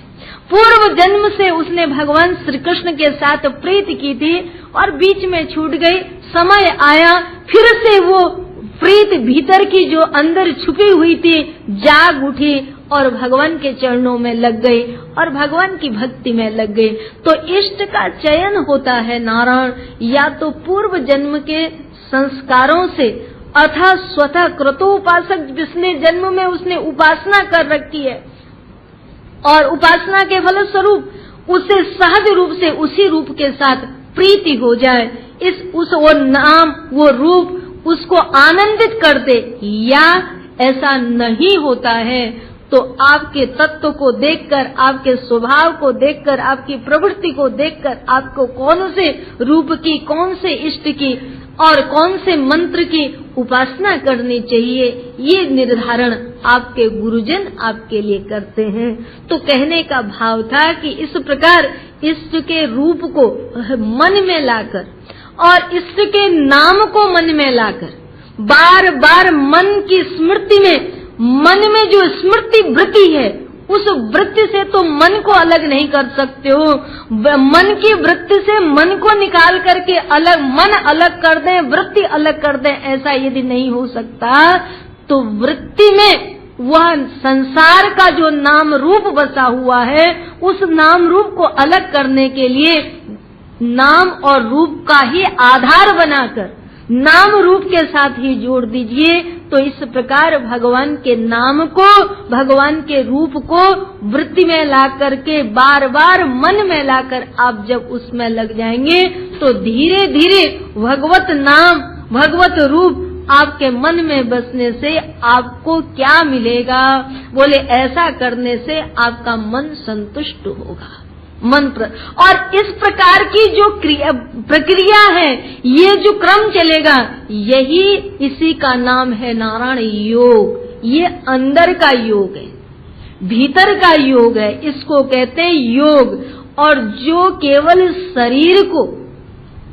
पूर्व जन्म से उसने भगवान श्री कृष्ण के साथ प्रीति की थी और बीच में छूट गई। समय आया, फिर से वो प्रीत भीतर की जो अंदर छुपी हुई थी जाग उठी और भगवान के चरणों में लग गई और भगवान की भक्ति में लग गई। तो इष्ट का चयन होता है नारायण, या तो पूर्व जन्म के संस्कारों से अथवा स्वतः कृतोपासक, जिसने जन्म में उसने उपासना कर रखी है और उपासना के फलस्वरूप उसे सहज रूप से उसी रूप के साथ प्रीति हो जाए, वो नाम, वो रूप उसको आनंदित कर दे। या ऐसा नहीं होता है तो आपके तत्व को देखकर, आपके स्वभाव को देखकर, आपकी प्रवृत्ति को देखकर आपको कौन से रूप की, कौन से इष्ट की और कौन से मंत्र की उपासना करनी चाहिए, ये निर्धारण आपके गुरुजन आपके लिए करते हैं। तो कहने का भाव था कि इस प्रकार इष्ट के रूप को मन में लाकर और इष्ट के नाम को मन में लाकर बार बार मन की स्मृति में, मन में जो स्मृति वृत्ति है उस वृत्ति से तो मन को अलग नहीं कर सकते हो। मन की वृत्ति से मन को निकाल करके अलग, मन अलग कर दें, वृत्ति अलग कर दें, ऐसा यदि नहीं हो सकता तो वृत्ति में वह संसार का जो नाम रूप बसा हुआ है उस नाम रूप को अलग करने के लिए नाम और रूप का ही आधार बनाकर नाम रूप के साथ ही जोड़ दीजिए। तो इस प्रकार भगवान के नाम को, भगवान के रूप को वृत्ति में ला करके बार बार मन में लाकर आप जब उसमें लग जाएंगे तो धीरे धीरे भगवत नाम, भगवत रूप आपके मन में बसने से आपको क्या मिलेगा? बोले ऐसा करने से आपका मन संतुष्ट होगा। और इस प्रकार की जो प्रक्रिया है, ये जो क्रम चलेगा, यही इसी का नाम है नारायण योग। ये अंदर का योग है, भीतर का योग है, इसको कहते हैं योग। और जो केवल शरीर को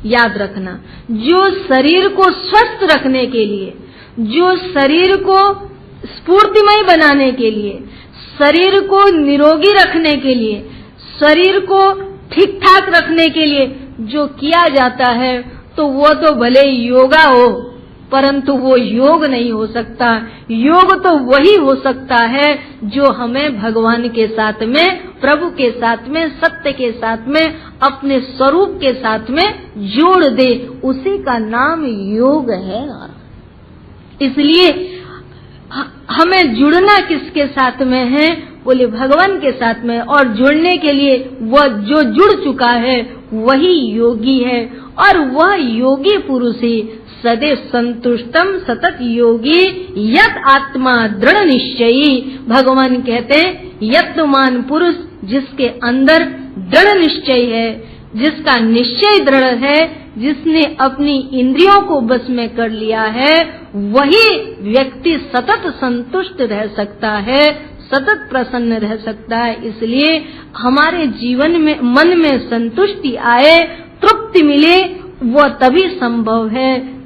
याद रखना, जो शरीर को स्वस्थ रखने के लिए, जो शरीर को स्फूर्तिमय बनाने के लिए, शरीर को निरोगी रखने के लिए, शरीर को ठीक ठाक रखने के लिए जो किया जाता है तो वो तो भले योगा हो, परंतु वो योग नहीं हो सकता। योग तो वही हो सकता है जो हमें भगवान के साथ में, प्रभु के साथ में, सत्य के साथ में, अपने स्वरूप के साथ में जोड़ दे, उसी का नाम योग है। इसलिए हमें जुड़ना किसके साथ में है? बोले भगवान के साथ में। और जुड़ने के लिए वह जो जुड़ चुका है वही योगी है, और वह योगी पुरुष ही सदैव संतुष्टम सतत योगी यत आत्मा दृढ़ निश्चयी। भगवान कहते हैं यत्मान पुरुष जिसके अंदर दृढ़ निश्चय है, जिसका निश्चय दृढ़ है, जिसने अपनी इंद्रियों को बस में कर लिया है, वही व्यक्ति सतत संतुष्ट रह सकता है, सतत प्रसन्न रह सकता है। इसलिए हमारे जीवन में मन में संतुष्टि आए, तृप्ति मिले, वह तभी संभव है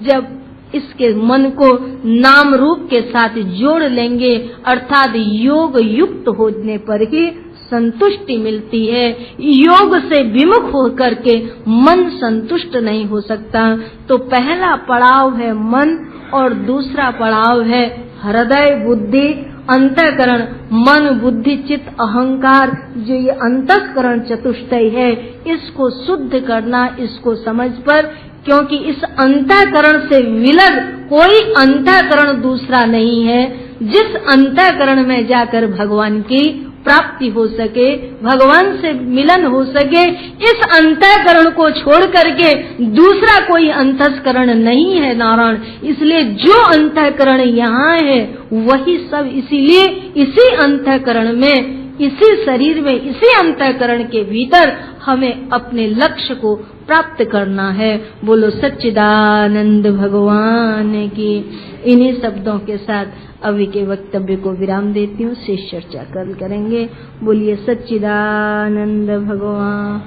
जब इसके मन को नाम रूप के साथ जोड़ लेंगे, अर्थात योग युक्त होने पर ही संतुष्टि मिलती है। योग से विमुख होकर के मन संतुष्ट नहीं हो सकता। तो पहला पड़ाव है मन और दूसरा पड़ाव है हृदय बुद्धि अंतःकरण। मन बुद्धि चित्त अहंकार, जो ये अंतःकरण चतुष्टय है, इसको शुद्ध करना, इसको समझ पर, क्योंकि इस अंतःकरण से विलग कोई अंतःकरण दूसरा नहीं है। जिस अंतःकरण में जाकर भगवान की प्राप्ति हो सके, भगवान से मिलन हो सके, इस अंतःकरण को छोड़ करके दूसरा कोई अंतःकरण नहीं है नारायण। इसलिए जो अंतःकरण यहाँ है वही सब, इसीलिए इसी अंतःकरण में, इसी शरीर में, इसी अंतःकरण के भीतर हमें अपने लक्ष्य को प्राप्त करना है। बोलो सच्चिदानंद भगवान की। इन्हीं शब्दों के साथ अभी के वक्तव्य को विराम देती हूँ, शेष चर्चा कल करेंगे। बोलिए सच्चिदानंद भगवान।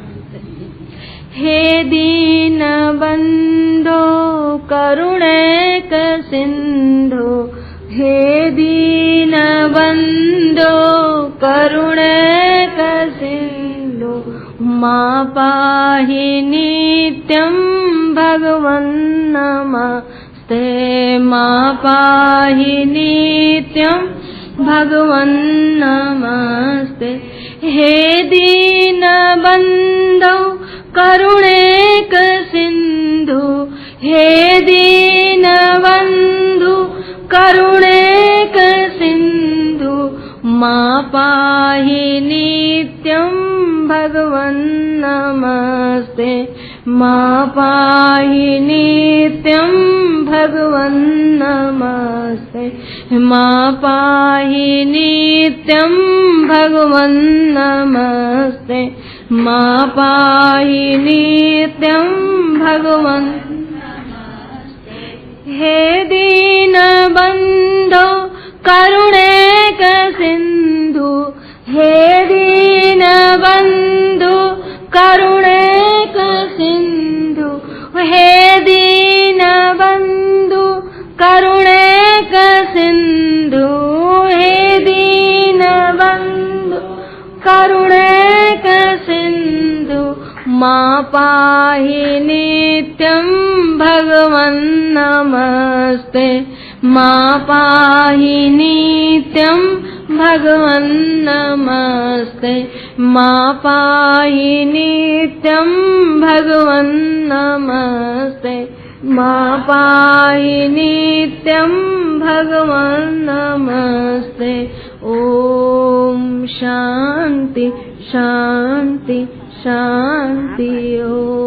हे दीन बंधो करुणैक सिंधो, हे दीन बंधो करुणैक सिंधो, मां पाहि नित्यं भगवन् नमस्ते, मां पाहि नित्यं भगवन् नमस्ते। हे दीन बंधो करुणैक सिंधु, हे दीन बंधु करुणैक सिंधु, मां पाहि नित्यं भगवन् नमस्ते, मां पाहि नित्यं भगवन् नमस्ते, मां पाहि नित्यं भगवन् नमस्ते, मां पाहि नित्यं भगवन्। हे दीन बंधो करुणैक सिंधु, हे दीन बंधु करुणैक सिंधु, हे दीन बंधु करुणैक सिंधु, हे दीन बंधु करुणैक सिंधु, मां पाहि नित्यं भगवन् नमस्ते, मां पाहि नित्यं भगवन् नमस्ते, मां पाहि नित्यं भगवन् नमस्ते, मां पाहि नित्यं भगवन् नमस्ते। ओम शांति शांति शांति। ओम।